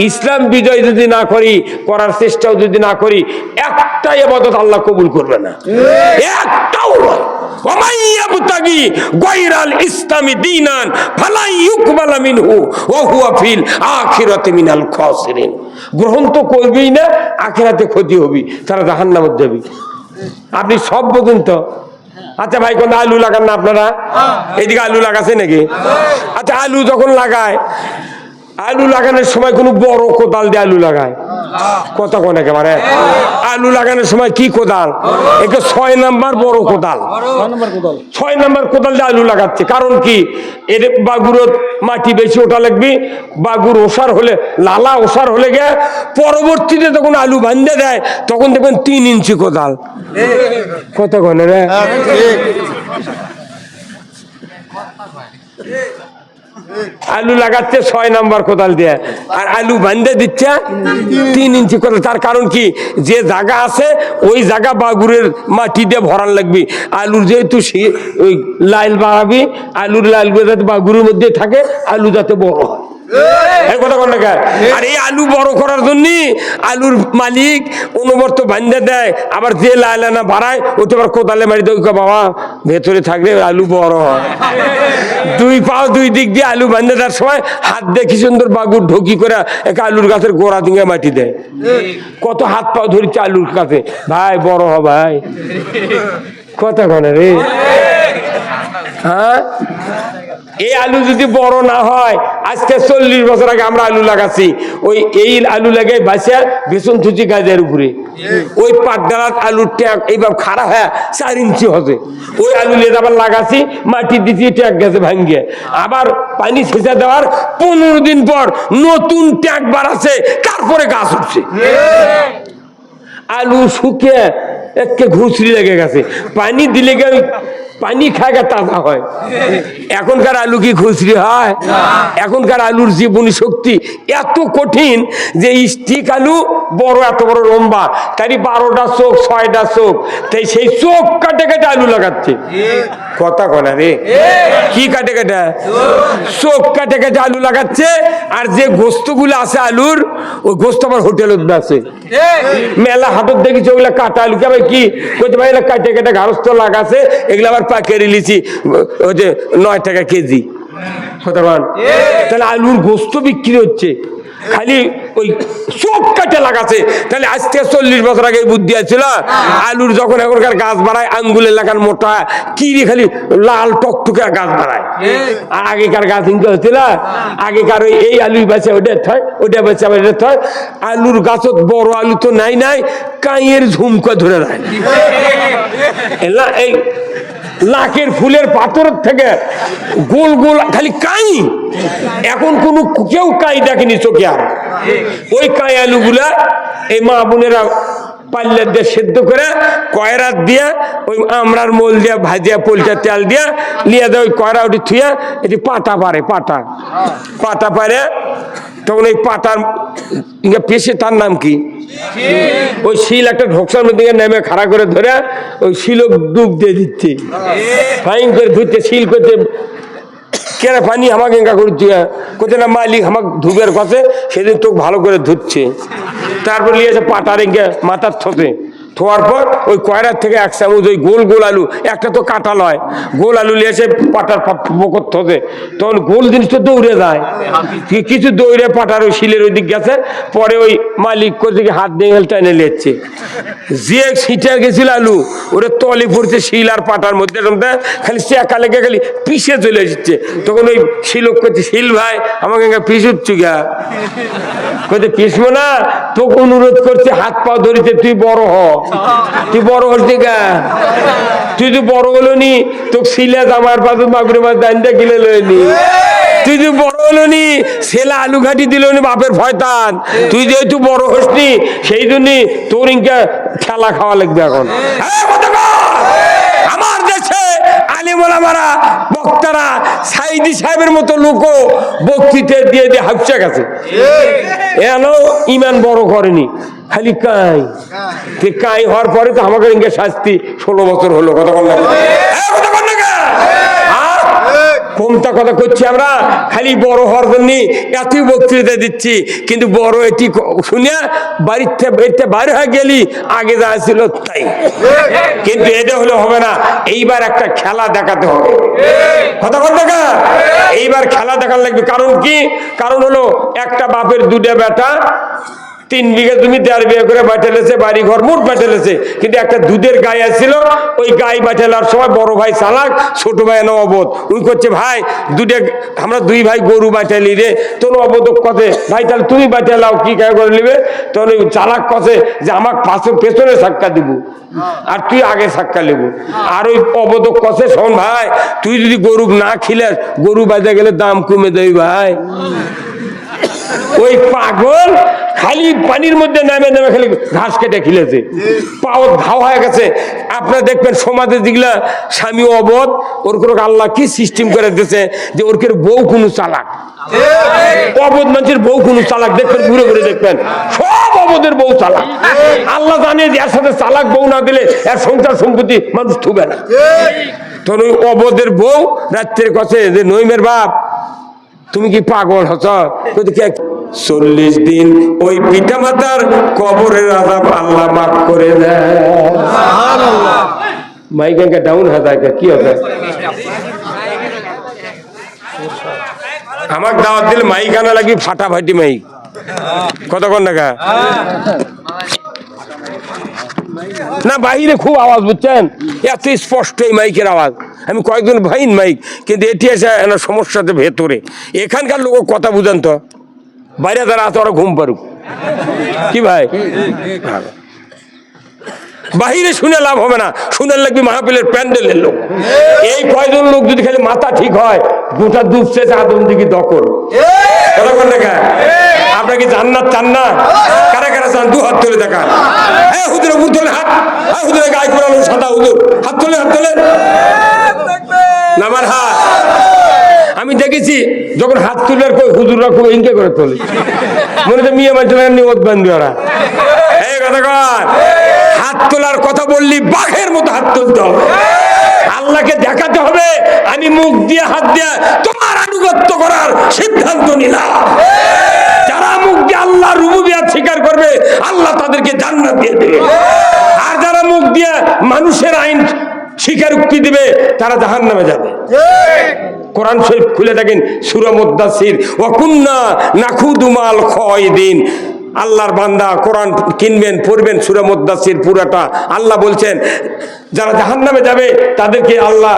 ইসলাম বিজয় যদি না করি, করার চেষ্টাও যদি না করি, একটা ইবাদত আল্লাহ কবুল করবে না, একটাও নয়। ওয়ামান ইয়াবতাগি গায়রাল ইসলামি দীনান ফালা ইউকবালা মিনহু ওয়া হুয়া ফিল আখিরাতি মিনাল খাসিরিন। গ্রহণ তো করবেই না, আখিরাতে ক্ষতি হবে, তারা জাহান্নামে যাবে। আপনি সব বোঝেন তো। আচ্ছা ভাই, কোন আলু লাগান না আপনারা? এইদিকে আলু লাগাছে নাকি? আচ্ছা, আলু যখন লাগায়, আলু লাগানোর সময় কোনো বড় কোদাল দিয়ে আলু লাগায়? কথা কোন একেবারে? আলু লাগানোর সময় কি কোদাল? একে 6 নাম্বার বড় কোদাল, 6 নাম্বার কোদাল দিয়ে আলু লাগাচ্ছে। কারণ কি? এর বাগুরত মাটি বেশি ওঠা লাগবে, বাগুর ওষার হলে, লালা ওষার হলে গে পরবর্তীতে যখন আলু বান্ধে দেয় তখন দেখবেন 3 ইঞ্চি কোদাল। কথা কোন রে? আলু লাগাচ্ছে 6 নাম্বার কোদাল দিয়ে, আর আলু বান্ধে দিচ্ছে 3 ইঞ্চি কোদাল। তার কারণ কি? যে জায়গা আছে ওই জায়গা বাগুরের মাটি দিয়ে ভরান লাগবে। আলুর যেহেতু ওই লাইল বাড়াবি, আলুর লাইল যাতে বাগুরের মধ্যে থাকে, আলু যাতে বড় হয়। আর এই আলু বড় করার জন্য আলুর মালিক অনবরত বান্ধে দেয়, আবার যে লাইলানা বাড়ায় ওটা আবার কোদালে মারি দেয়, বাবা ভেতরে থাকলে আলু বড় হয়। 2 পাও 2 দিক দিয়ে আলু বান্ধে দেওয়ার সময় হাত দিয়ে কি সুন্দর বাগুর ঢোকি করে এক আলুর গাছের গোড়া দিয়ে মাটি দেয়। কত হাত পাও ধরেছে আলুর কাছে, ভাই বড় হ ভাই। কথা কনে রে? হ্যাঁ, এই আলু যদি বড় না হয়, আজকে 40 বছর আগে আমরা আলু লাগাচ্ছি, ওই এই আলু লাগাই বাসা বেসন থুচি গাছের উপরে, ওই পাটডালার আলুর ট্যাগ এইভাবে খাড়া হয়ে 4 ইঞ্চি হবে। ওই আলু নিয়ে আবার লাগাচ্ছি, মাটি দিচ্ছি, ট্যাগ গেছে ভাঙ্গে, আবার পানি ছেঁচা দেওয়ার 15 দিন পর নতুন ট্যাগ বাড়াচ্ছে, তারপরে গাছ উঠছে। আলু শুকিয়ে একে ঘুষড়ি লেগে গেছে, পানি দিলে গিয়ে পানি খায় তাজা হয়। এখনকার আলু কি খুচরি হয়? এখনকার আলুর জীবনী শক্তি এত কঠিন যে স্টিক আলু বড়, এত বড় লম্বা, তারই 12টা চোখ 6টা চোখ, তাই সেই চোখ কাটে কাটে আলু লাগাচ্ছে। কথা কনা রে? কি কাটে কাটে? চোখ কাটে কাটে আলু লাগাচ্ছে। আর যে গোস্তগুলো আছে আলুর, ওই গোস্ত আবার হোটেলত আছে। মেলা হাটত দেখেছি ওগুলা কাটা আলু, কে ভাই কি বলতে ভাই, কাটে কাটে ঘাড়স্থ লাগাছে, এগুলো আবার পাকিয়ে লিচি ওই যে 9 টাকা কেজি। তাহলে আলুর গোস্ত বিক্রি হচ্ছে, খালি ওই চোখ কাটে লাগাছে। তাহলে আজ থেকে 40 বছর আগে বুদ্ধি আছিল, আলুর যখন এখনকার গাছ বাড়ায় আঙ্গুলের লাগান মোটা, কি রে খালি লাল টকটুকে গাছ বাড়ায়। আর আগেকার গাছ ইনকে হচ্ছিল, আগেকার ওই এই আলু বেচে ওটা থয়, ওটা বেচে আবার এটা থয়। আলুর গাছত বড় আলু তো নাই, কাঁয়ের ঝুমকা ধরে দেয়। এই লাখের ফুলের পাথর থেকে গোল গোল খালি কাই, এখন কোন কেউ কাই দেখেনি চোখে। আর ওই কাই আলুগুলা এই মা বোনেরা পাল্লার দিয়ে সেদ্ধ করে কয়রাত দিয়া ওই আমরার মোল দিয়া ভাজিয়া পোলটা তেল দিয়া লিয়া দেয়, ওই কয়রা ওটি থুয়া এটি পাটা পারে, পাটা পারে। তখন ওই পাটার পেশে, তার নাম কি, ওই শিল একটা ঢোকসার মধ্যে নেমে খাড়া করে ধরে ওই শিলক ডুব দিয়ে দিচ্ছে, ফাইন করে ধুচ্ছে, শিল করতে কেন পানি আমাকে এঙ্কা করছে, কোথায় না মালিক আমাকে ধুবের কাছে, সেদিন তো ভালো করে ধুচ্ছে। তারপর নিয়েছে পাটার এঙ্কে মাথার থতে, থোয়ার পর ওই কয়রার থেকে 1 চামচ ওই গোল গোল আলু, একটা তো কাটা লয়, গোল আলু নিয়েছে পাটার পকর থতে, তখন গোল জিনিসটা দৌড়ে যায়, কিছু দৌড়ে পাটার ওই শিলের ওই দিক গেছে। পরে ওই মালিক কোথেকে হাত দিয়ে টেনে নিচ্ছে, যে ছিটে গেছিল আলু ওটা তলে পড়ছে শিল আর পাটার মধ্যে, খালি চেকা লেগে খালি পিষে চলে এসেছে। তখন ওই শিলক করছে, শিল ভাই আমাকে পিস উঠছি গা, কোথায় পিসবো না, তোকে অনুরোধ করছে, হাত পা ধরেছে, তুই বড় হ, তুই বড় হচ্ছে গা, তুই তো বড় হলো নি, তোকে শিলে জামার পাশে মাগুরে মাছ দাইনটা গিলে লয়নি, তুই তো বড় হলো নি, ছেলে আলু ঘাটি দিল নি বাপের ভয়তান, তুই যেহেতু বড় হসনি সেই জন্য তোর ইনকা খেলা খাওয়া লাগবে। এখন আমার দেশে আলিমোলামারা বক্তারা সাইদি সাহেবের মতো লোকও বক্তৃতা দিয়ে দিয়ে হাফসে গেছে, এনো ইমান বড় করেনি, খালি কাই কাই হওয়ার পরে তো আমাকে শাস্তি 16 বছর হলো। কথা বল না, কোনটা কথা করছি আমরা, খালি বড় হওয়ার জন্য এতই বক্তৃতা দিচ্ছি, কিন্তু বড় এটি শুনিয়া বাড়িতে বাইরে হয়ে গেলি আগে যা ছিল তাই। কিন্তু এটা হলে হবে না, এইবার একটা খেলা দেখাতে হবে। কথা বল দেখা, এইবার খেলা দেখার লাগবে। কারণ কি? কারণ হলো একটা বাপের দুটা বেটা 3 বিঘা জমি 1.5 বিঘা করে বাঁচালেছে, বাড়ি ঘর মোট বাঁচালেছে, কিন্তু একটা দুধের গাই আসছিল, ওই গাই বাঁচালার সময় বড় ভাই চালাক, ছোট ভাই নবদ, ওই করছে ভাই আমরা 2 ভাই গরু বাঁচালি রে, তোর অবদ কথে ভাই তাহলে তুমি বাঁচালাও কি করে নিবে, তখন ওই চালাক কথে যে আমাকে পেছনে সাক্কা দিব আর তুই আগে সাক্কা নেব। আর ওই অবদক কথে শোন ভাই, তুই যদি গরু না খিলাস গরু বাঁচা গেলে দাম কমে দেয় ভাই। ওই পাগল খালি পানির মধ্যে নামে নামে খালি ঘাস কেটে খিলেছে, পাও ঘাও হয়ে গেছে। আপনারা দেখবেন সমাজে যেগুলা স্বামী অবধ, ওর করে আল্লাহ কি সিস্টেম করে দিয়েছে যে ওর করে বউ কোনো চালাক, অবধ মানুষের বউ কোনো চালাক, দেখবেন ঘুরে ঘুরে দেখবেন সব অবধের বউ চালাক। আল্লাহ জানে যে এর সাথে চালাক বউ না দিলে এর সংসার সম্পত্তি মানুষ থুবে না। তখন ওই অবধের বউ রাত্রের কাছে যে নইমের বাপ তুমি কি পাগল হচ্ছ? 40 দিন ওই পিতা মাতার কবরের আযাব আল্লাহ মাফ করে দেয়। মাইকে ডাউন হাজার কি হবে? আমার দাওয়াত দিলে মাইক আনা লাগি ফাটাফাটি মাইক, কতক্ষণ টাকা না বাইরে খুব আওয়াজ, বুঝছেন? এত স্পষ্ট এই মাইকের আওয়াজ। আমি কয়েকজন ভাইন মাইক, কিন্তু এটি এসে সমস্যাতে ভেতরে এখানকার লোক কথা বুঝান তো, বাইরে তারা আছে ওরা ঘুম পারুক কি ভাই? বাহিরে শুনে লাভ হবে না, শুনে লাগবে মাহফিলের প্যান্ডেলের লোক। এই কয়জন লোক যদি খালি মাথা ঠিক হয়, গোটা ডুবছে আদম দিকে দখল। আপনার কি জান্নাত চান না? কারা কারা চান? 2 হাত তুলে দেখা। হ্যাঁ হুজুর, উপর তোলে হাত, হ্যাঁ হুজুরে গায়ে পড়ালো সাদা হুজুর, হাত তোলে, হাত তোলে নামার হাত। আমি দেখেছি যখন হাত তুলে হুজুররা খুব ইনকে করে তোলে, মনে হচ্ছে মিয়া মানুষ নিয়ত বান্ধবী ওরা। এই কথা কর, হাত তোলার কথা বললি বাঘের মতো হাত তুলতে হবে। আল্লাহকে দেখাতে হবে আমি মুখ দিয়ে হাত দিয়ে তোমার আনুগত্য করার সিদ্ধান্ত নিলাম। যারা মুখ দিয়ে আল্লাহর রুবুবিয়ত স্বীকার করবে আল্লাহ তাদেরকে জান্নাত দিয়ে দেবে, আর যারা মুখ দিয়ে মানুষের আইন স্বীকারোক্তি দিবে তারা জাহান্নামে যাবে। কোরআন শরীফ খুলে দেখেন সূরা মুদ্দাসির, ওয়া কুন্না নাখুদু মাল খায়দিন। আল্লাহর বান্দা কোরআন কিনবেন, পড়বেন সূরা মুদ্দাসির পুরাটা। আল্লাহ বলছেন যারা জাহান্নামে যাবে তাদেরকে আল্লাহ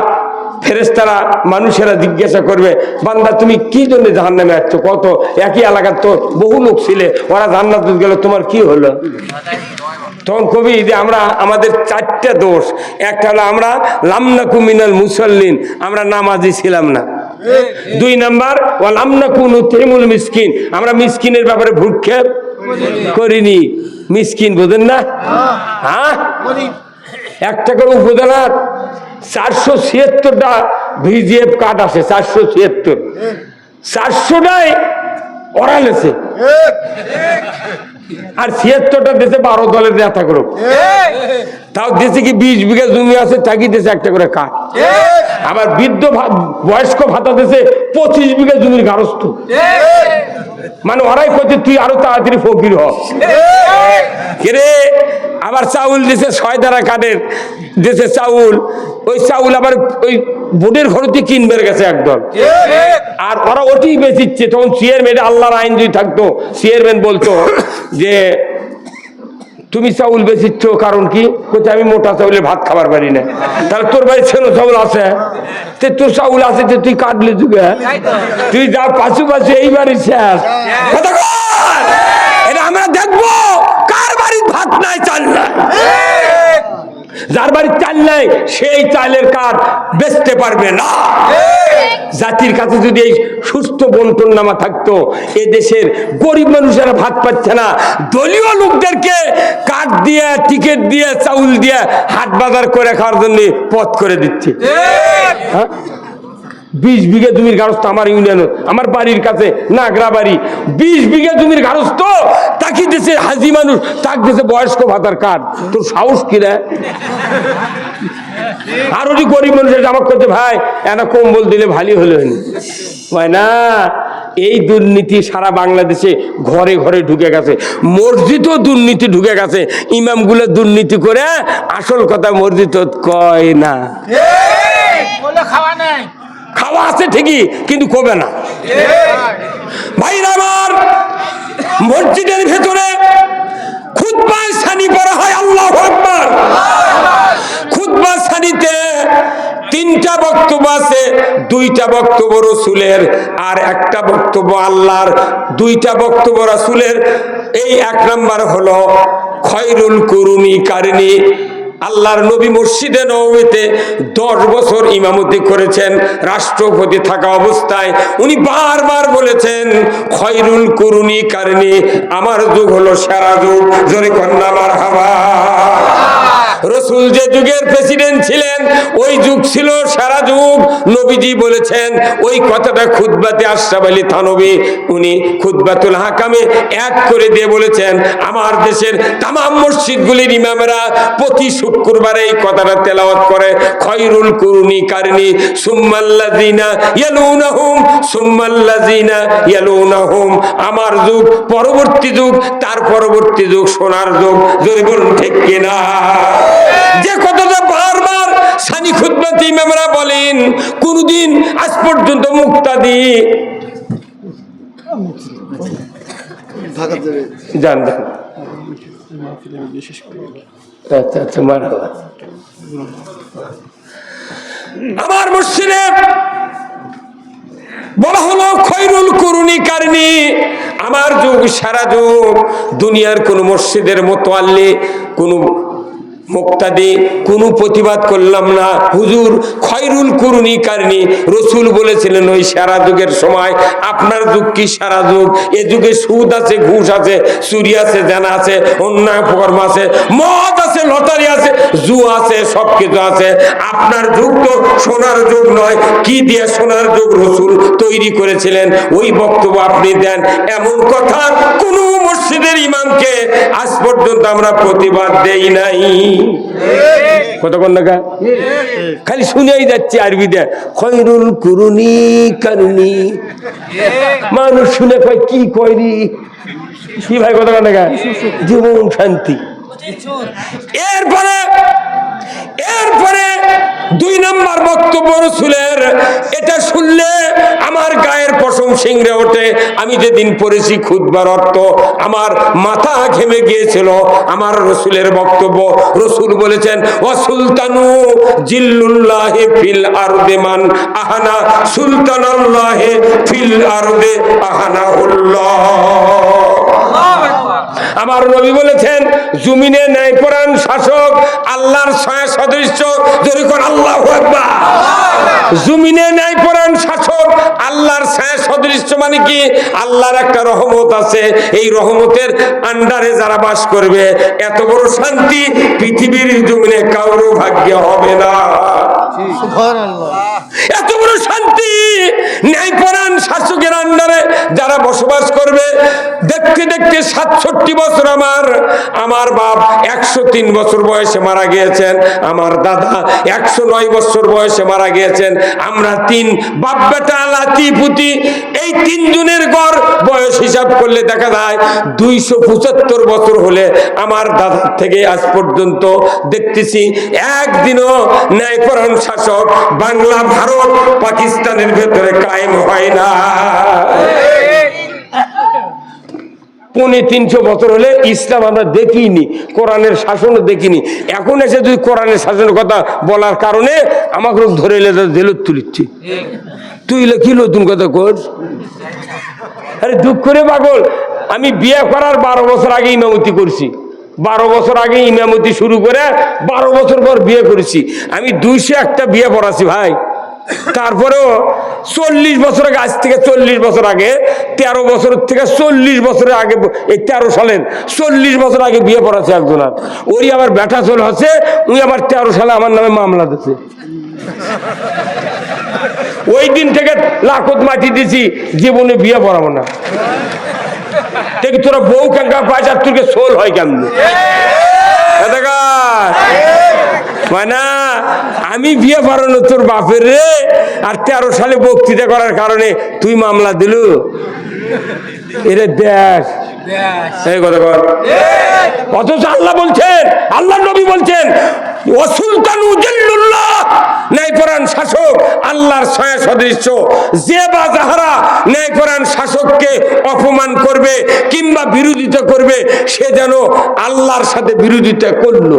ফেরেশতারা মানুষেরা জিজ্ঞাসা করবে, বান্দা তুমি কি জন্য জাহান্নামে যাচ্ছ? কত একই এলাকার তো বহু লোক ছিলে, ওরা জান্নাতে গেল, তোমার কি হলো? তখন কবি যে আমরা আমাদের 4টা দোষ। একটা হলো আমরা লামনাকু মিনাল মুসাল্লিন, আমরা নামাজি ছিলাম না। 2 নাম্বার ওয়া লামনাকু নুতিমুল মিসকিন, আমরা মিসকিনের ব্যাপারে ভ্রুক্ষেপ করিনি। মিসকিন বোঝেন না? হ্যাঁ, 1 টাকার উপজেলার 476টা ভিজিএফ কার্ড আছে, 476, 400টাই ওরাল আছে, আর 76টা দেশে 12 দলের নেতা গ্রুপ। তাও দেশে কি 20 বিঘা জমি আছে, তাকে দেশে 1টা করে কার্ড। আবার বৃদ্ধ বয়স্ক ভাতা দেশে 25 বিঘা জমির গারস্থ। মানে ওরাই করছে তুই আরো তাড়াতাড়ি ফকির হ। আবার চাউল দিছে 6 ধারা কার্ডের দেশে চাউল, ওই চাউল আবার ওই বোর্ডের খরচে কিনবে গেছে একদম, আর ওরা ওটি বেচিচ্ছে। তখন চেয়ারম্যান, আল্লাহর আইন যদি থাকতো, চেয়ারম্যান বলতো যে তুমি চাউল বেচিচ্ছ কারণ কি? বলছে আমি মোটা চাউলে ভাত খাবার পারি না। তাহলে তোর বাড়ি ছেলে চাউল আছে, তোর চাউল আছে, তুই কাটলে যুগে তুই যা পাশু পাশু এই বাড়ির শেষ। এটা আমরা দেখবো কার বাড়ির ভাত নাই, চাল নাই। যার বাড়ির চাল নাই সেই চালের কার্ড বেচতে পারবে না। জাতির কাছে যদি এই সুস্থ বন্টন নামা থাকতো, এ দেশের গরিব মানুষেরা ভাত পাচ্ছে না, দলীয় লোকদেরকে কার্ড দিয়ে, টিকিট দিয়ে, চাউল দিয়ে হাট বাজার করে খাওয়ার জন্য পথ করে দিচ্ছে। 20 বিঘা জমির গারস্থ আমার ইউনিয়ন, আমার বাড়ির কাছে নাগরা বাড়ি, 20 বিঘা জমির গারস্থ, তাকে দেশে হাজি মানুষ, তাকে দেশে বয়স্ক ভাতার কার্ড। তোর সাহস কি রে? আর ওই গরিব মানুষের জামাক করছে ভাই একটা কম্বল দিলে ভালো হলো ভাই না। এই দুর্নীতি সারা বাংলাদেশে ঘরে ঘরে ঢুকে গেছে, মসজিদও দুর্নীতি ঢুকে গেছে। ইমামগুলো দুর্নীতি করে আসল কথা মসজিদ কয় না, খাওয়া আছে ঠিকই কিন্তু কবে না। ভাইরা আমার, মসজিদের ভেতরে খুতবা সানি পড়া হয়, আল্লাহু আকবার। খুতবা সানিতে 3টা বক্তব্য আছে, 2টা বক্তব্য রাসূলের আর একটা বক্তব্য আল্লাহর। 2টা বক্তব্য রাসূলের। এই 1 নাম্বার হলো খয়রুল কুরুনি কারনি। আল্লাহর নবী মসজিদে নববীতে 10 বছর ইমামতি করেছেন রাষ্ট্রপতি থাকা অবস্থায়। উনি বারবার বলেছেন খয়রুল কুরুনি কারনি, আমার যুগ হলো সেরা যুগ। জোরে কন্যা মারহাবা। রাসূল যে যুগের প্রেসিডেন্ট ছিলেন ওই যুগ ছিল সারা যুগ। নবীজি বলেছেন ওই কথাটা খুতবাতে আশরাফ আলী থানভী উনি খুতবাতুল হাকামে এক করে দিয়ে বলেছেন, আমার দেশের তামাম মসজিদগুলির ইমামেরা প্রতি শুক্রবারে এই কথাটা তেলাওয়াত করে, খয়রুল কুরুনি কারনি সুম্মাল্লাযিনা ইয়ালুনাহুম সুম্মাল্লাযিনা ইয়ালুনাহুম। আমার যুগ, পরবর্তী যুগ, তার পরবর্তী যুগ সোনার যুগ। জোরে বলুন ঠিক কিনা? যে কথাটা বারবার সানি খুতবাতে ইমামরা বলেন, কোনদিন আজ পর্যন্ত মুক্তাদি জান আমার মসজিদে বলা হলো খয়রুল কুরুনি কারনি, আমার যুগ সারা যুগ। দুনিয়ার কোন মসজিদের মোতাল্লি, কোন মুক্তাদি কোন প্রতিবাদ করলাম না, হুজুর খয়রুল কুরুনি কারনি। রাসূল বলেছিলেন ওই সারা যুগের সময়। আপনার যুগ কি সারা যুগ? এ যুগে সুদ আছে, ঘুষ আছে, চুরি আছে, জানা আছে, অন্যায় কর্ম আছে, মদ আছে, লটারি আছে, জুয়া আছে, সবকিছু আছে। আপনার যুগ তো সোনার যুগ নয়। কি দিয়ে সোনার যুগ রাসূল তৈরি করেছিলেন ওই বক্তব্য আপনি দেন। এমন কথা কোন মসজিদের ইমামকে আজ পর্যন্ত আমরা প্রতিবাদ দেই নাই। কতক্ষণ না খালি শুনেই যাচ্ছে আরবিতে খয়রুল কুরুনি কারনি। মানুষ শুনে কয় কি কয়রি কি ভাই, কতক্ষণ না জীবন শান্তি। এরপরে 2 নম্বর বক্তব্য রাসূলের, এটা শুনলে আমার গায়ের পশম শিংড়ে ওঠে। আমি যেদিন পড়েছি খুতবার অর্থ আমার মাথা ঘেমে গিয়েছিল। আমার রাসূলের বক্তব্য, রাসূল বলেছেন ওয়া সুলতানু জিল্লুল্লাহি ফিল আরদি মান আহানা সুলতানাল্লাহি ফিল আরদি আহানাহুল্লাহ। আমার নবী বলেছেন জমিনে ন্যায়পরায়ণ শাসক আল্লাহর ছায়া সদৃশ্য। জোরে করে আল্লাহু আকবার। জমিনে ন্যায়পরায়ণ শাসক আল্লাহর ছায়া সদৃশ্য মানে কি? আল্লাহর একটা রহমত আছে, এই রহমতের আন্ডারে যারা বাস করবে এত বড় শান্তি পৃথিবীর জমিনে কারো ভাগ্যে হবে না। সুবহানাল্লাহ। এত বড় শান্তি ন্যায়পরায়ণ শাসকের আন্ডারে যারা বসবাস করবে। দেখতে দেখতে 67 বছর আমার বাপ 103 বছর বয়সে মারা গিয়েছেন, আমার দাদা 109 বছর বয়সে মারা গিয়েছেন। আমরা 3 বাপ বেটা লাতি পুতি, এই 3 জনের গড় বয়স হিসাব করলে দেখা যায় 275 বছর হলে আমার দাদার থেকে আজ পর্যন্ত দেখতেছি একদিনও ন্যায়পরায়ণ শাসক বাংলা, ভারত, পাকিস্তানের ভেতরে কায়েম হয় না। 350 বছর হলে ইসলাম আমরা দেখিনি, কোরআনের শাসনও দেখিনি। এখন এসে যদি কোরআনের শাসনের কথা বলার কারণে আমাকে ধরে এলে জেলত তুলিচ্ছি। তুই কি নতুন কথা কর? আরে দুঃখ করে পাগল, আমি বিয়ে করার 12 বছর আগে ইমামতি করছি। 12 বছর আগে ইমামতি শুরু করে 12 বছর পর বিয়ে করেছি। আমি 201টা বিয়ে পড়াছি ভাই। তারপরেও 40 বছর আগে, আজ থেকে 40 বছর আগে, 13 বছর থেকে 40 বছরের আগে, এই 13 সালের 40 বছর আগে বিয়ে পড়াছে একজন। আর ওই আবার ব্যাটা চলে হচ্ছে, উনি আবার 13 সালে আমার নামে মামলা দিচ্ছে। ওই দিন থেকে লাখত মাটি দিছি, জীবনে বিয়ে পড়াবো না। দেখি তোরা বউ কেঙ্কা পাইছ আর তোকে সোল হয় কেমন? মানে আমি বিয়ে পড়ানো তোর বাপের রে, আর 13 সালে বক্তৃতা করার কারণে তুই মামলা দিলু। এরে দেখ সেই কথা কর। অথচ আল্লাহ বলছেন, আল্লাহ নবী বলছেন, ওয়াসুলতানু জিল্লুল্লাহ, ন্যায়পরায়ণ শাসক আল্লাহর ছায়া সদৃশ্য। যে বা যাহারা ন্যায়পরায়ণ শাসককে অপমান করবে কিংবা বিরোধিতা করবে, সে যেন আল্লাহর সাথে বিরোধিতা করলো।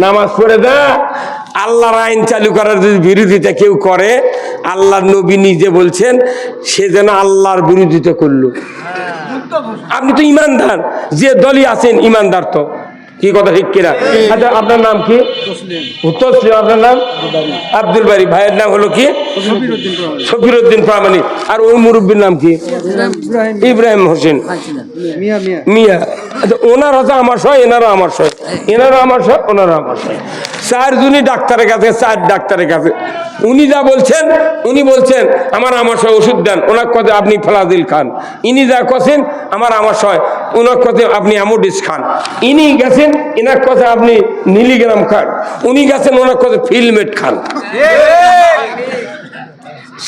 নামাজ পড়ে দা, আল্লাহর আইন চালু করার যদি বিরোধিতা কেউ করে, আল্লাহর নবী নিজে বলছেন সে যেন আল্লাহর বিরোধিতা করলো। আপনি তো ইমানদার, যে দলই আছেন ইমানদার, তো কি কথা ঠিক কিনা? আচ্ছা আপনার নাম কি? তসলিম। আপনার নাম? আব্দুল বারি। ভাইয়ের নাম হলো কি? শফিরউদ্দিন প্রামাণিক। আর ওই মুরব্বীর নাম কি? ইব্রাহিম হোসেন মিয়া। আচ্ছা ওনারা তো আমার সহ, এনারা আমার সহ, এনারা আমার সহ, ওনারা আমার সহ। 4 জনই ডাক্তারের কাছে, 4 ডাক্তারের কাছে। উনি যা বলছেন, উনি বলছেন আমার সহ ওষুধ দেন, ওনার কথা আপনি ফ্লাজিল খান। ইনি যা করছেন আমার সহ, ওনার কথা আপনি অ্যামোডিস খান। ইনি গেছেন, এনার কথা আপনি মিলিগ্রাম খান। উনি গেছেন, ওনার কথা ফিলমেট খান।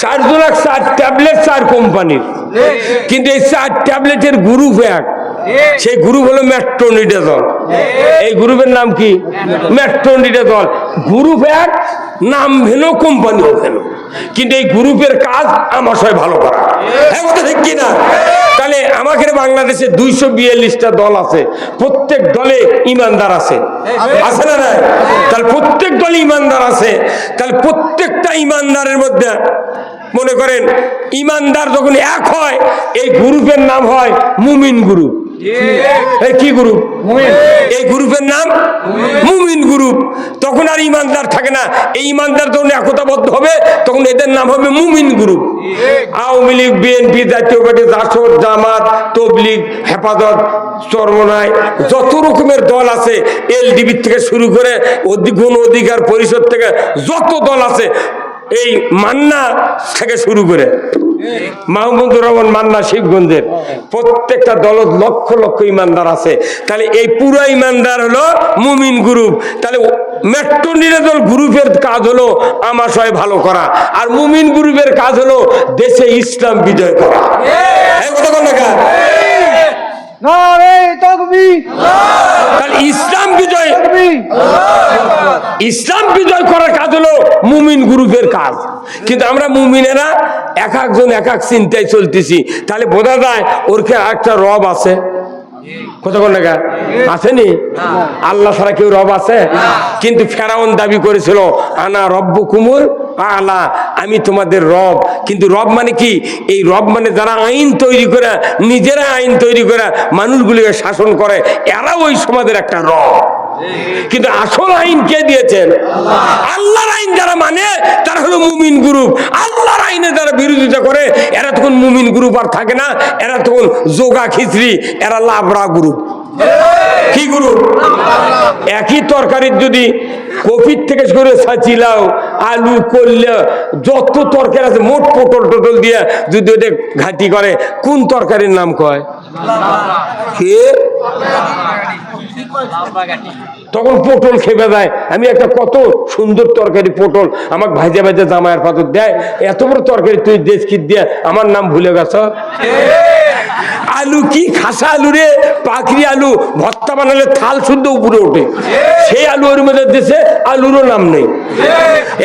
4 জনের 4 ট্যাবলেট, 4 কোম্পানির, কিন্তু এই 4 ট্যাবলেটের গ্রুপ এক। সেই গ্রুপ হলো মেট্রোনিডাজল। এই গ্রুপের নাম কি? মেট্রোনিডাজল। গ্রুপ এক, নাম ভেলো, কোম্পানিও ভেলো, কিন্তু এই গ্রুপের কাজ আমাশয় ভালো করা। হ্যাঁ কথা ঠিক কিনা? তাহলে আমাকে বাংলাদেশে 242টা দল আছে, প্রত্যেক দলে ইমানদার আছে, আছে না নাই? তাহলে প্রত্যেক দলে ইমানদার আছে, তাহলে প্রত্যেকটা ইমানদারের মধ্যে মনে করেন ইমানদার যখন এক হয়, এই গ্রুপের নাম হয় মুমিন গ্রুপ। এই কি গ্রুপ? এই গ্রুপের নাম মুমিন গ্রুপ। তখন আর ইমানদার থাকে না, এই ইমানদার যখন একতাবদ্ধ হবে তখন এদের নাম হবে মুমিন গ্রুপ। আওয়ামী লীগ, বিএনপি, জাতীয় পার্টি, জাসদ, জামাত, তবলিগ, হেফাজত, চরমনাই, যত রকমের দল আছে, এলডিবি থেকে শুরু করে গণ অধিকার পরিষদ থেকে যত দল আছে, এই মান্না থেকে শুরু করে মাহমুদুর রহমান মান্না শিবগঞ্জের, প্রত্যেকটা দল লক্ষ লক্ষ ইমানদার আছে। তাহলে এই পুরো ইমানদার হলো মুমিন গ্রুপ। তাহলে মেট্রোনিডাজল গ্রুপের কাজ হলো আমাশয় ভালো করা, আর মুমিন গ্রুপের কাজ হলো দেশে ইসলাম বিজয় করা। ইসলাম বিজয়, ইসলাম বিজয় করার কাজ হলো মুমিন গ্রুপের কাজ। কিন্তু আমরা মুমিনেরা এক একজন এক এক চিন্তায় চলতেছি। তাহলে বোঝা যায় ওর কে একটা রব আছে। কতক্ষণ টাকা আসেনি? আল্লাহ ছাড়া কেউ রব আছে? কিন্তু ফেরাউন দাবি করেছিল আনা রব্বুকুমুল আলা, আমি তোমাদের রব। কিন্তু রব মানে কি? এই রব মানে যারা আইন তৈরি করে, নিজেরা আইন তৈরি করে মানুষগুলিকে শাসন করে, এরা ওই সমাজের একটা রব। কিন্তু আসল আইন কে দিয়েছেন? আল্লাহর আইন যারা মানে তারা হলো মুমিন গ্রুপ। আল্লাহর আইনে যারা বিরোধিতা করে এরা তখন মুমিন গ্রুপ আর থাকে না, এরা তখন যোগা খিচড়ি, এরা লাবড়া গ্রুপ। কি গ্রুপ? একই তরকারির যদি কপির থেকে শুরু চিলাও, আলু, করলে যত তরকারি আছে, মোট পটল টটল দিয়ে যদি ওদের ঘাটি করে, কোন তরকারির নাম কয়? কে? তখন পটল খেপে যায়। আমি একটা কত সুন্দর তরকারি পটল আমাকে ভাজা ভাজা জামাইয়ের পাথর দেয়, এত বড় তরকারি তুই দেশ কি দিয়ে আমার নাম ভুলে গেছ? আলু কি খাসা আলু রে, পাখরি আলু, ভর্তা বানালে থাল শুদ্ধ উপরে ওঠে, সেই আলু ওর মধ্যে দেশে আলুরও নাম নেই।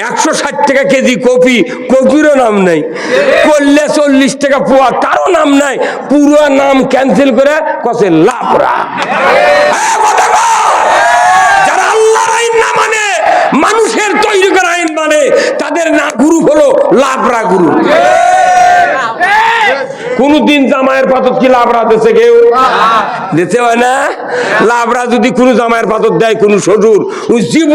160 টাকা কেজি কপি, কপিরও নাম নেই। করলে 40 টাকা পোয়া, তারও নাম নাই। পুরো নাম ক্যান্সেল করে কসে লাবড়া। যারা আল্লাহর আইন না মানে, মানুষের তৈরি করা আইন মানে, তাদের না গ্রুপ হলো লাবড়া গ্রুপ। কোনদিন জামাইয়ের পাথর কি লাবড়া দিয়েছে কেউ? দিতে হয় না। লাবড়া যদি কোনো জামাইয়ের পাথর দেয় কোনো শ্বশুর, ওই জীবন